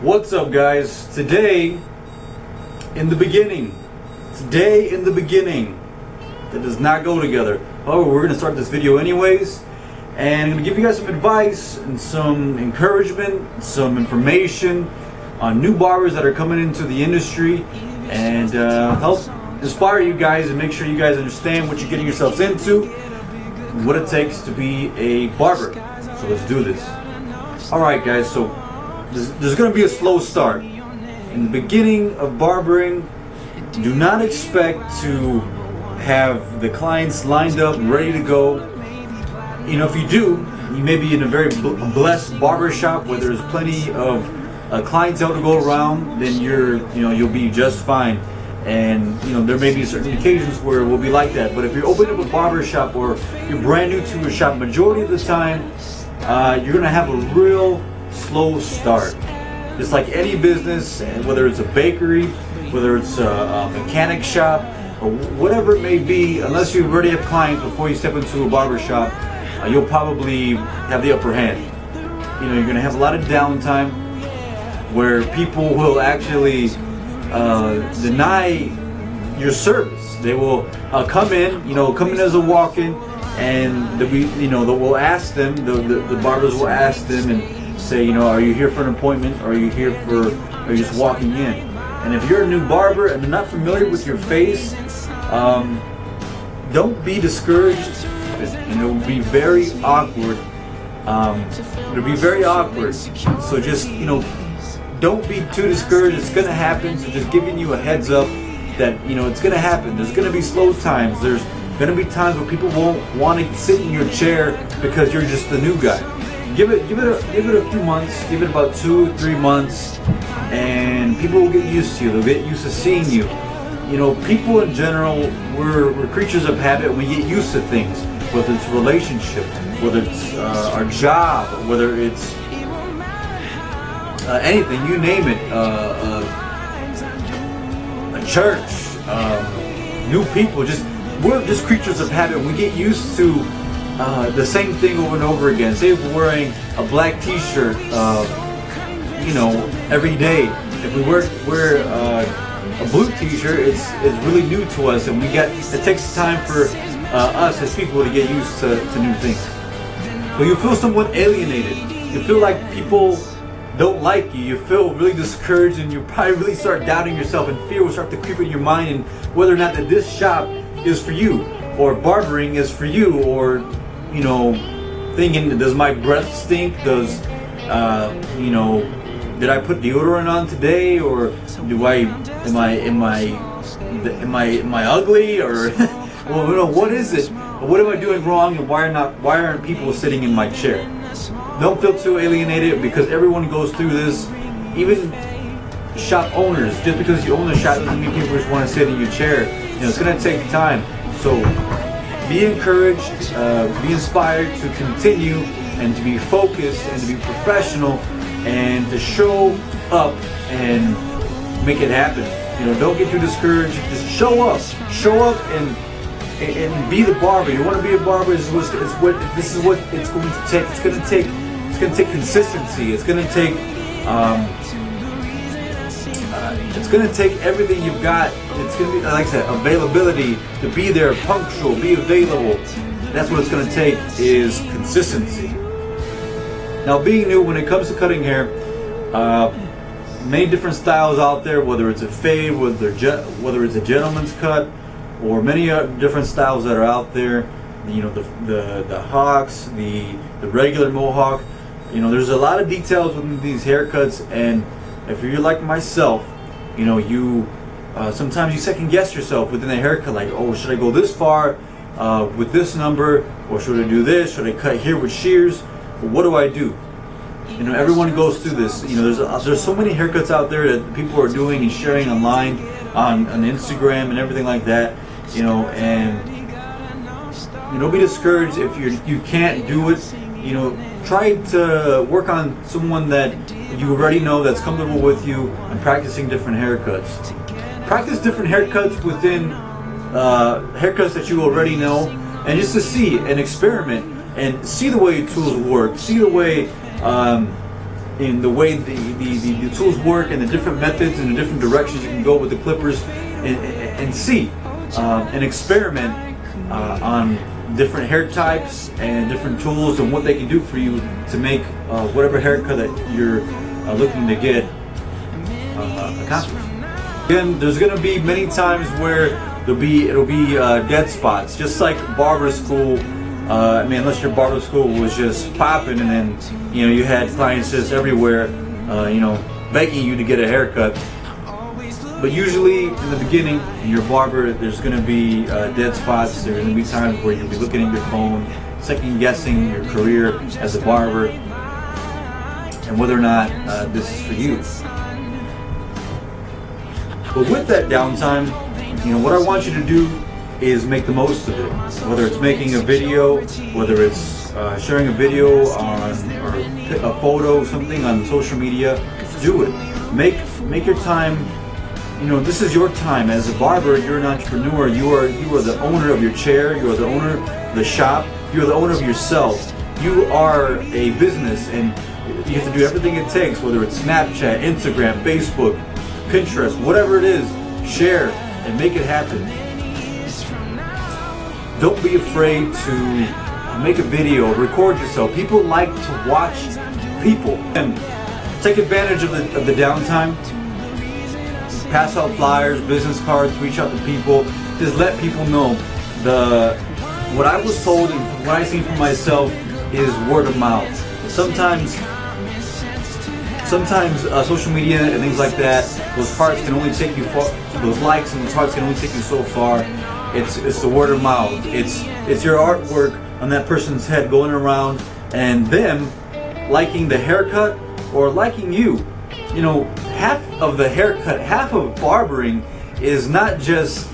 What's up, guys? Today in the beginning. That does not go together. However, we're going to start this video anyways, and I'm going to give you guys some advice and some encouragement, some information on new barbers that are coming into the industry, and help inspire you guys and make sure you guys understand what you're getting yourselves into, what it takes to be a barber. So let's do this. Alright guys, so there's going to be a slow start. In the beginning of barbering, do not expect to have the clients lined up, ready to go. You know, if you do, you may be in a very blessed barber shop where there's plenty of clientele to go around, then you'll be just fine. And there may be certain occasions where it will be like that. But if you're opening up a barber shop or you're brand new to a shop, majority of the time you're gonna have a real slow start. Just like any business, whether it's a bakery, whether it's a mechanic shop, or whatever it may be, unless you already have clients before you step into a barber shop, you'll probably have the upper hand. You're gonna have a lot of downtime where people will actually deny your service. They will come in as a walk-in, and we'll ask them, the barbers will ask them and say, are you here for an appointment, or are you just walking in? And if you're a new barber and they're not familiar with your face, don't be discouraged. It'll be very awkward. It'll be very awkward. So just don't be too discouraged. It's gonna happen. So just giving you a heads up that it's gonna happen. There's gonna be slow times. There's gonna be times where people won't want to sit in your chair because you're just the new guy. Give it a few months. Give it about 2-3 months, and people will get used to you. They'll get used to seeing you. People in general, we're creatures of habit. We get used to things, whether it's a relationship, whether it's our job, whether it's anything, you name it, a church, new people. We're just creatures of habit. We get used to the same thing over and over again. Say if we're wearing a black t-shirt every day. If we wear a blue t-shirt, it's really new to us, and it takes time for us as people to get used to new things. So you feel somewhat alienated. You feel like people don't like you. You feel really discouraged, and you probably really start doubting yourself, and fear will start to creep in your mind, and whether or not that this shop is for you, or barbering is for you, or thinking, does my breath stink? Did I put deodorant on today, or am I ugly, or well, what is it? What am I doing wrong, and why aren't people sitting in my chair? Don't feel too alienated, because everyone goes through this. Even shop owners, just because you own a shop doesn't mean people just want to sit in your chair. It's gonna take time. So be encouraged, be inspired to continue, and to be focused, and to be professional, and to show up and make it happen. Don't get too discouraged. Just show up and be the barber. You want to be a barber. This is what it's going to take. It's going to take consistency. It's going to take everything you've got. It's going to be, like I said, availability, to be there, punctual, be available. That's what it's going to take, is consistency. Now, being new, when it comes to cutting hair, many different styles out there, whether it's a fade, whether it's a gentleman's cut, or many different styles that are out there. The hawks, the regular mohawk. There's a lot of details within these haircuts, and if you're like myself, sometimes you second guess yourself within a haircut, like, oh, should I go this far with this number, or should I do this? Should I cut here with shears? What do I do? Everyone goes through this. There's so many haircuts out there that people are doing and sharing online on Instagram and everything like that. And don't be discouraged if you can't do it. Try to work on someone that you already know that's comfortable with you, and practicing different haircuts. Practice different haircuts within haircuts that you already know, and just to see and experiment and see the way tools work, see the way in the way the tools work and the different methods and the different directions you can go with the clippers, and see and experiment on different hair types and different tools and what they can do for you to make whatever haircut that you're looking to get accomplished. Again, there's going to be many times where it'll be dead spots, just like barber school. I mean, unless your barber school was just popping, and then you had clients just everywhere, begging you to get a haircut. But usually in the beginning, in your barber, there's going to be dead spots. There's going to be times where you'll be looking at your phone, second guessing your career as a barber and whether or not this is for you. But with that downtime, what I want you to do is make the most of it. Whether it's making a video, whether it's sharing a video on, or a photo, something on social media, do it. Make your time. This is your time. As a barber, you're an entrepreneur. You are the owner of your chair. You are the owner of the shop. You are the owner of yourself. You are a business, and you have to do everything it takes, whether it's Snapchat, Instagram, Facebook, Pinterest, whatever it is, share and make it happen. Don't be afraid to make a video, record yourself. People like to watch people. And take advantage of the downtime. Pass out flyers, business cards, reach out to people. Just let people know. What I was told and what I see for myself is word of mouth. Sometimes social media and things like that, those hearts can only take you far, those likes and those hearts can only take you so far. It's the word of mouth. It's your artwork on that person's head going around, and them liking the haircut or liking you. Half of the haircut, half of barbering is not just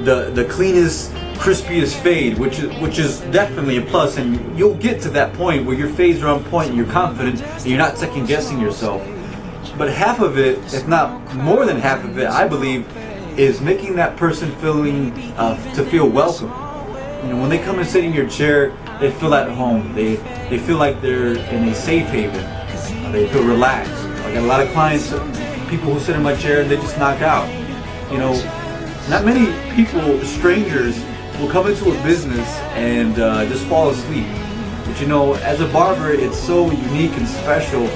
the cleanest, crispiest fade, which is definitely a plus, and you'll get to that point where your fades are on point and you're confident and you're not second guessing yourself. But half of it, if not more than half of it, I believe, is making that person to feel welcome. When they come and sit in your chair, they feel at home. They feel like they're in a safe haven. They feel relaxed. I got a lot of clients, people who sit in my chair, they just knock out. Not many people, strangers, will come into a business and just fall asleep. But as a barber, it's so unique and special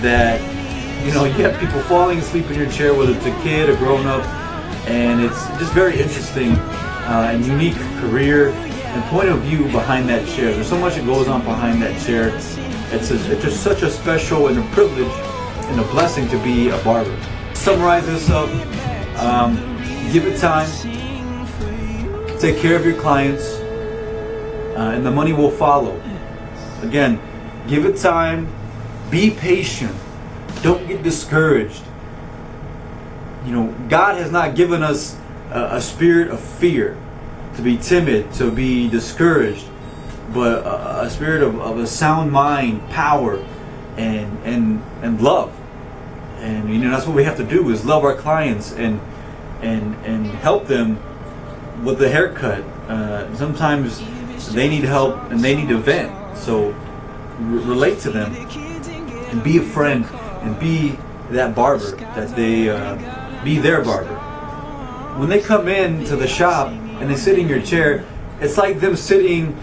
that you have people falling asleep in your chair, whether it's a kid, a grown-up, and it's just very interesting and unique career and point of view behind that chair. There's so much that goes on behind that chair. It's just such a special and a privilege and a blessing to be a barber. Summarize this up. Give it time. Take care of your clients, and the money will follow. Again, give it time. Be patient. Don't get discouraged. God has not given us a spirit of fear, to be timid, to be discouraged, but a spirit of a sound mind, power, and love. And that's what we have to do, is love our clients and help them with the haircut. Sometimes they need help and they need to vent, so relate to them and be a friend and be that barber that they be their barber. When they come in to the shop and they sit in your chair, it's like them sitting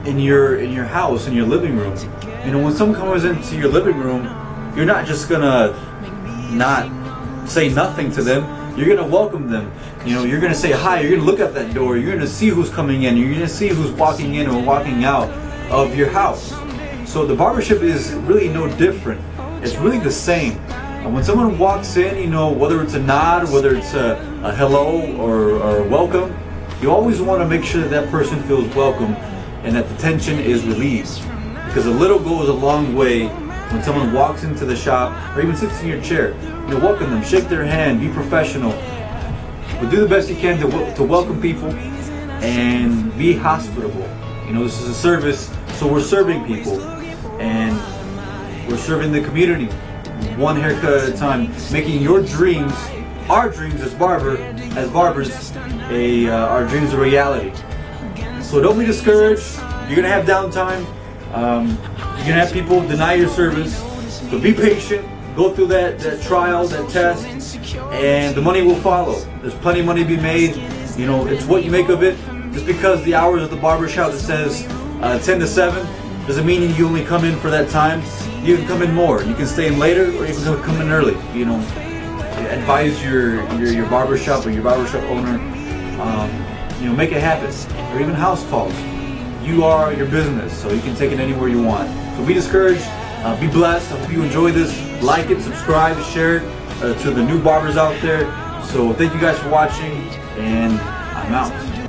in your house, in your living room. When someone comes into your living room, you're not just gonna not say nothing to them. You're gonna welcome them. You're gonna say hi. You're gonna look at that door. You're gonna see who's coming in. You're gonna see who's walking in or walking out of your house. So the barbershop is really no different. It's really the same. When someone walks in, whether it's a nod, whether it's a hello or welcome, you always want to make sure that person feels welcome and that the tension is relieved. Because a little goes a long way when someone walks into the shop or even sits in your chair. Welcome them, shake their hand, be professional. But do the best you can to welcome people and be hospitable. This is a service, so we're serving people and we're serving the community, one haircut at a time, making your dreams, our dreams as barbers, our dreams a reality. So don't be discouraged. You're gonna have downtime. You're gonna have people deny your service, but be patient. Go through that trial, that test, and the money will follow. There's plenty of money to be made. You know, it's what you make of it. Just because the hours at the barber shop that says 10 to 7 doesn't mean you only come in for that time. You can come in more. You can stay in later, or you can come in early. You know, advise your barber shop or your barber shop owner. You know, make it happen. Or even house calls. You are your business, so you can take it anywhere you want. So be discouraged. Be blessed. I hope you enjoy this. Like it, subscribe, share it to the new barbers out there. So thank you guys for watching, and I'm out.